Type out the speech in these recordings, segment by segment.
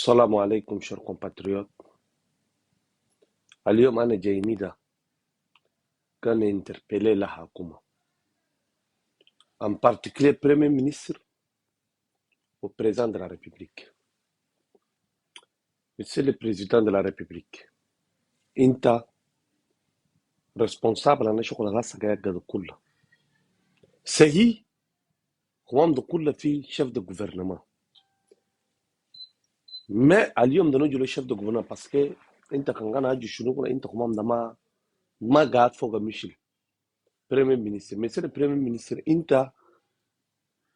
السلام عليكم chers compatriotes. اليوم أنا جايني ده كان interpellé الحكومة en particulier Premier ministre au président de la République. Monsieur le président de la République, أنت responsable عن شغل راسك ده كله. صحيح قوام ده كله في chef de gouvernement. Mais اليوم ده نجي له chef de gouvernement parce que أنت كان هاجي شنو كله أنت قوام ده ما قاعد فوق ميشيل. Premier ministre, Monsieur le Premier ministre, أنت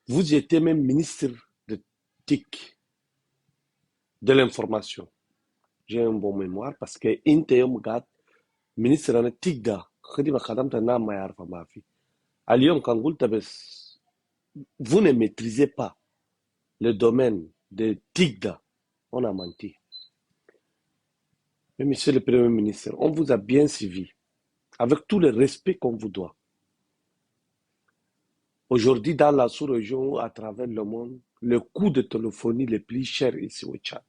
vous étiez même ministre de TIC, de l'information. J'ai un bon mémoire parce que انت يوم قاعد ministre انا TIC ده خدمة خدمت الناس ما يعرفها ما في. اليوم كان قلت بس vous ne maîtrisez pas le domaine de TIC ده. On a menti. Mais monsieur le Premier ministre, on vous a bien suivi avec tout le respect qu'on vous doit. Aujourd'hui, dans la sous-région ou à travers le monde, le coût de téléphonie le plus cher ici au Tchad.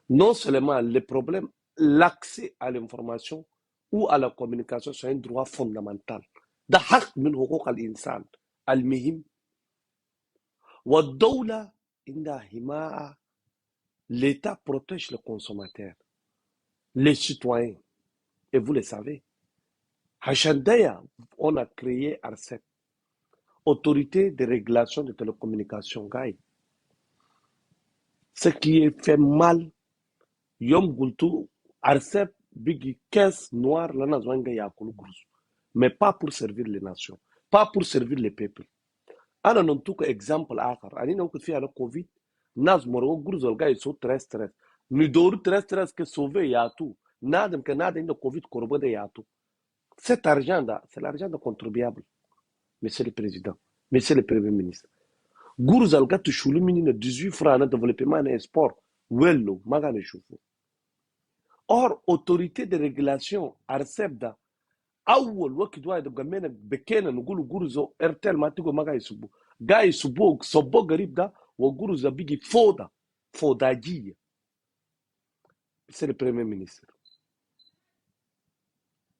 Non seulement les problèmes, l'accès à l'information ou à la communication, c'est un droit fondamental. ده حق من حقوق الإنسان المهم. والدولة عندها حماية. L'État protège le consommateur, les citoyens. Et vous le savez. عشان ده on a créé ARCEP, Autorité de régulation de télécommunications. Ce qui est fait mal, Yom Gultu, ARCEP, Bigi, caisse noire, l'ana zwanga yakulu grus. Mais pas pour servir les nations, pas pour servir les peuples. أنا ننطق example آخر. أنا نقول فيها الكوفيد ناس مروا جرزول جاي سو تريس ندور تريس كسوفي ياتو نادم كنادم عنده كوفيد كوربا ده ياتو. Cet argent là, c'est l'argent de contribuable. Monsieur le Président, Monsieur le Premier ministre. Guruzal gatu shulu mini na 18 francs na développement na sport. Wello, magane shufu. Or, autorité de régulation, ARCEP da, أول وقت واحد قمنا بكينا نقول جورزو إرتل ما تقول ما قاعد يسبو قاعد يسبو صبو قريب ده وجورزو بيجي فوداجية. C'est le Premier ministre.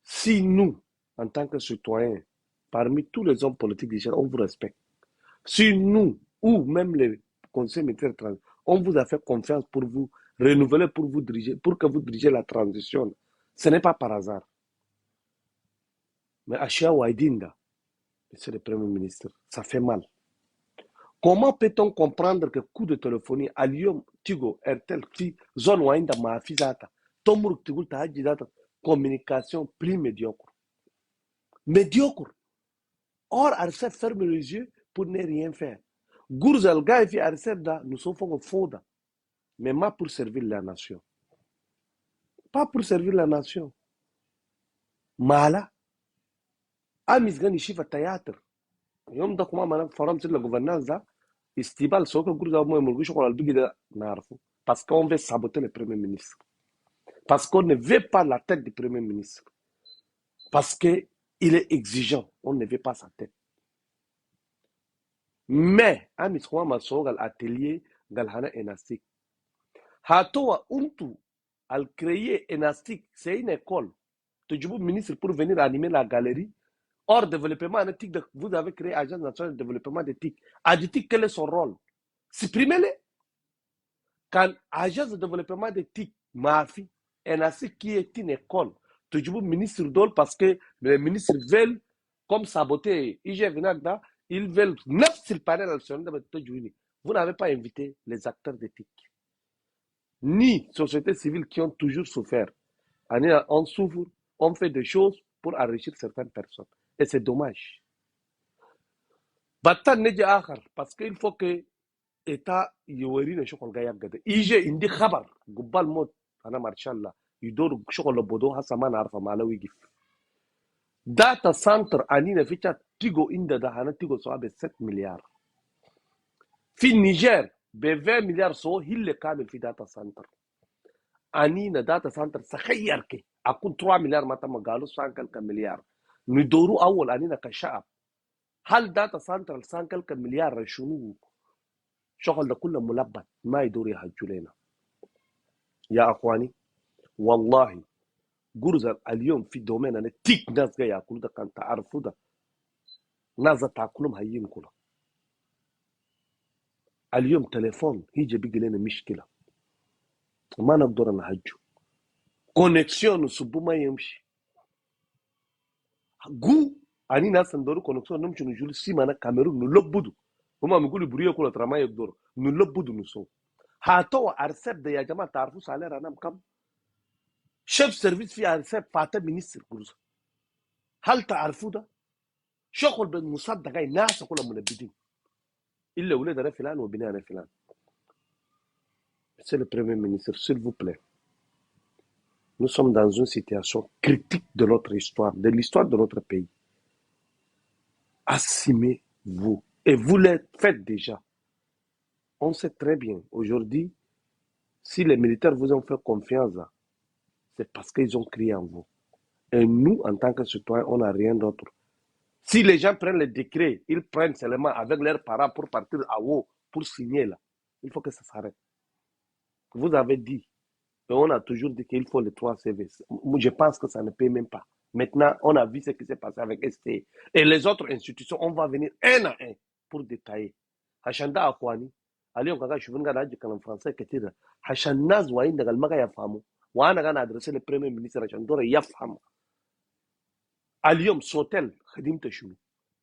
Si nous, en tant que citoyens, parmi tous les hommes politiques du Niger, on vous respecte, si nous, ou même les conseils militaires étrangers, on vous a fait confiance pour vous renouveler, pour vous diriger, pour que vous dirigez la transition, ce n'est pas par hasard. Mais Achia Waidinda, Monsieur le Premier ministre, ça fait mal. Comment peut-on comprendre que coup de téléphonie à Lyon, Tigo, Airtel, zone Wainda, Mahafizata, Tomuruk Tigul Tahajidata, communication plus médiocre. Médiocre. Or, Arcep ferme les yeux pour ne rien faire. Gourzal Gaïfi Arcep, nous sommes fauda, mais pas pour servir la nation. Pas pour servir la nation. Mala, Amis Gani Shifa Théâtre. يوم ده كمان ما فرام سيد الجوفرنانس ده استيبال سوق الجروز ما يملكوش ولا البيجي ده نعرفه parce qu'on veut saboter le premier ministre, parce qu'on ne veut pas la tête du premier ministre, parce que il est exigeant, on ne veut pas sa tête. Mais amis quoi ma soga l'atelier galhana enastic hatoa untu al créer enastic, c'est une école. Tu dis ministre pour venir animer la galerie. Or, développement éthique, vous avez créé Agence nationale de développement d'éthique. Adétique, quel est son rôle? Supprimez-le. Quand Agence de développement d'éthique, Mafi, NAC qui est une école, toujours ministre d'Ol parce que les ministres veulent, comme saboter IGVNAGDA, ils veulent 9 sur le panel national de Tojouini. Vous n'avez pas invité les acteurs d'éthique, ni société civile qui ont toujours souffert. On souffre, on fait des choses pour enrichir certaines personnes. Et c'est dommage. Batan neji akhar parce qu'il faut que État يورينا شغل جاي بجد. يجي عندي خبر قبل موت أنا ما شاء الله يدور شغل بدو هسه ما نعرف ما له يجي. داتا سنتر أنينا في تشات تيجو إند ده هنا تيجو سوا ب 7 مليار. في النيجر ب 20 مليار سو هي كامل في داتا سنتر. أنينا داتا سنتر سخير كي أكون 3 مليار ما تم قالوا سانكل كمليار. ندورو أول أنينا كشعب. هل داتا سنتر سانكل كمليار شنو؟ شغل ده كله ملبط ما يدور يحجوا لنا. يا اخواني والله جرزا اليوم في دومين انا تيك ناس جاي ياكلوا ده كان تعرفوا ده ناس تاكلهم هيين كلها اليوم تليفون هيجي بيجي لنا مشكله ما نقدر نهجه كونكسيون سبو ما يمشي جو اني ناس ندور كونكسيون نمشي نجول سيما كاميرون نلبدو هما بيقولوا بريو كل ترى ما يقدروا نلبدو نسو هاتوا ارسب ده يا جماعه تعرفوا سالير انا كم شيف سيرفيس في ارسب فاتا مينيستر جرزا هل تعرفوا ده شغل بالمصدق جاي ناس كلهم منبدين الا ولاد انا فلان وبناء انا فلان c'est le premier ministre s'il vous plaît nous sommes dans une situation critique de notre histoire de l'histoire de notre pays assumez-vous et vous le faites déjà on sait très bien aujourd'hui si les militaires vous ont fait confiance c'est parce qu'ils ont crié en vous et nous en tant que citoyens on n'a rien d'autre. Si les gens prennent le décret, ils prennent seulement avec leurs parents pour partir à haut, pour signer là. Il faut que ça s'arrête. Vous avez dit, et on a toujours dit qu'il faut les 3 CV. Moi, je pense que ça ne paye même pas. Maintenant, on a vu ce qui s'est passé avec STE. Et les autres institutions, on va venir un à un pour détailler. Hachanda Akwani, Alion Kaka, je vais dire en français que tu dis, Hachanaz Wain de Galmaga Yafamu, Wana Gana adressé le premier ministre Hachandora Yafam. Alium Sotel, Khadim Teshou.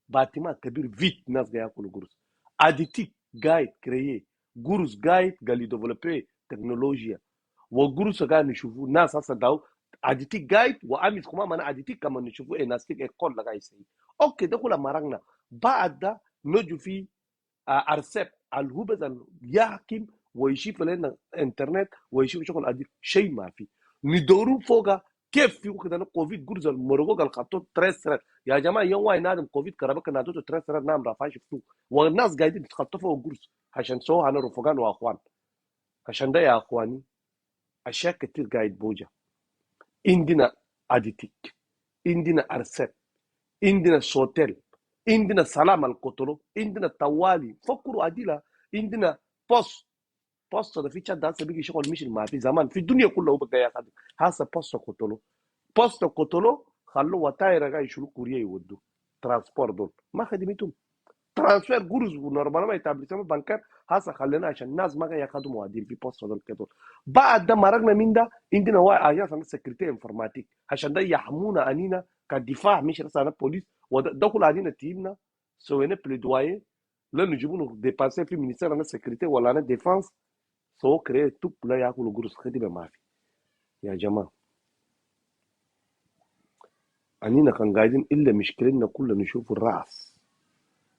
Bâtiment kabir vite nas gaya kulu gurus aditik guide créé gurus guide gali développer technologie wa gurus ga nishufu nas sasa daw aditik guide wa amis kuma mana aditik kama nishufu e nastik école la gaisi ok da kula maragna baada noju fi arsep alhubaz al yahkim ويشوف لنا انترنت ويشوف شغل اديك شيء ما في ندورو فوقا كيف في وقت انا كوفيد جرز المرغوق الخطوط تريس يا جماعه يوم واي نادم كوفيد كربك نادوتو تريس نام رافع شفتو والناس قاعدين يتخطوا فوق جرز عشان سووا انا رفقان واخوان عشان ده يا اخواني اشياء كتير قاعد بوجه عندنا اديتيك عندنا ارسل عندنا سوتيل عندنا سلام القطرو عندنا توالي فكروا اديلا عندنا بوست ده في تشات ده هسه بيجي شغل مش ما في زمان في الدنيا كلها هو بقى يا خالد هسه بوست قطرو بوست قطلو خلوا وتاير جاي يشيلوا كوريا يودوا ترانسبور دول ما خدمتهم ترانسفير جروز نورمال ما يتابلسوا بنكر هسه خلينا عشان الناس ما جاي ياخذوا مواعيد في بوست دول كده بعد ده مرقنا من ده عندنا واي اجانس عن سكرتير انفورماتيك عشان ده يحمونا انينا كدفاع مش رسالة بوليس وده كل عادينا تيمنا سوينا بليدواي لن نجيبوا ديباسي في مينيستير عن السكرتير ولا عن الديفانس سو كريه توب لا ياكلوا جروز خدمه ما في يا جماعه أنينا كان قاعدين إلا مشكلتنا كلنا نشوف الرأس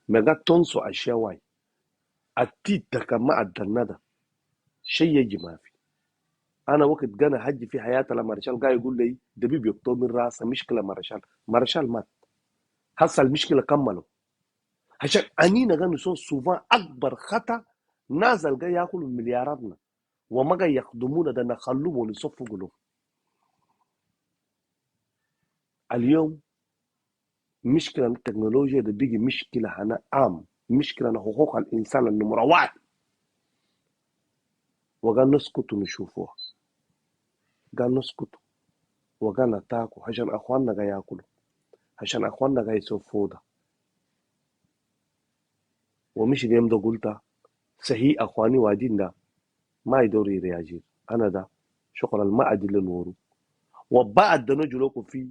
ما قاعد تنسوا أشياء واي التيتا كان ما عدلنا ده شيء يجي ما في أنا وقت جانا حج في حياتي لما رشال قاعد يقول لي دبيب يقطع من راسه مشكلة ما رشال مات هسه المشكلة كملوا عشان أنينا قاعد نسوي سوفان أكبر خطأ نازل قاعد ياكلوا ملياراتنا وما قاعد يخدمونا ده نخلوهم ونصفوا قلوب اليوم مشكلة التكنولوجيا ده بيجي مشكلة هنا عام مشكلة حقوق الإنسان النمرة واحد وقال نسكت ونشوفوها قال نسكت وقال نتاكل عشان أخواننا قاعد ياكلوا عشان أخواننا قاعد يسوفوا ده ومش اليوم ده قلت صحيح أخواني وادين ده ما يدور يرياجير أنا ده شغل ما أدل الورو وبعد ده نجو لكم في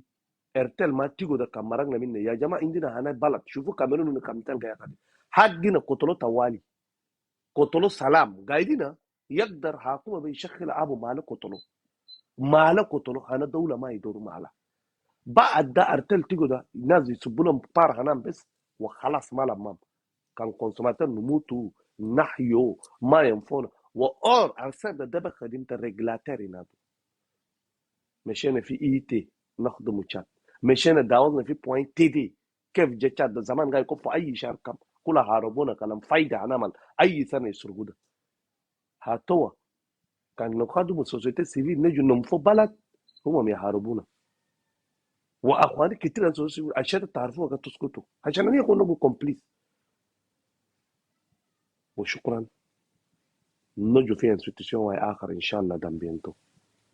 ارتل ما تيجو ده كاميرنا مني يا جماعة عندنا هنا بلد شوفوا كاميرون كامتين قاعد ياكل حقنا قتلوا توالي قتلوا سلام قاعدين يقدر حكومة بيشكل أبو مالك قتلوا أنا دولة ما يدوروا معنا بعد ده أرتل تيجو ده الناس يسبوا لهم بار هنام بس وخلاص ما لهم كان كونسوماتور نموتوا نحيو ما ينفعنا وأور أرسل ده بقى خدمة الريجلاتوري نادو مشينا في إي تي نخدموا تشات مشينا داولنا في بوينت تي دي كيف جا تشات ده زمان قاعد يكون في أي شهر كم كلها هاربونا كلام فايدة هنعمل أي سنة يسرقوا ده هاتوا كان نخدموا السوسيتي سيفيل نجوا نمفوا بلد هم يحاربونا واخواني كتير عشان تعرفوا قد تسكتوا عشان أنا يكون لكم كومبليس وشكرا نجوا في انستيتيوشن واي اخر ان شاء الله دام بينتو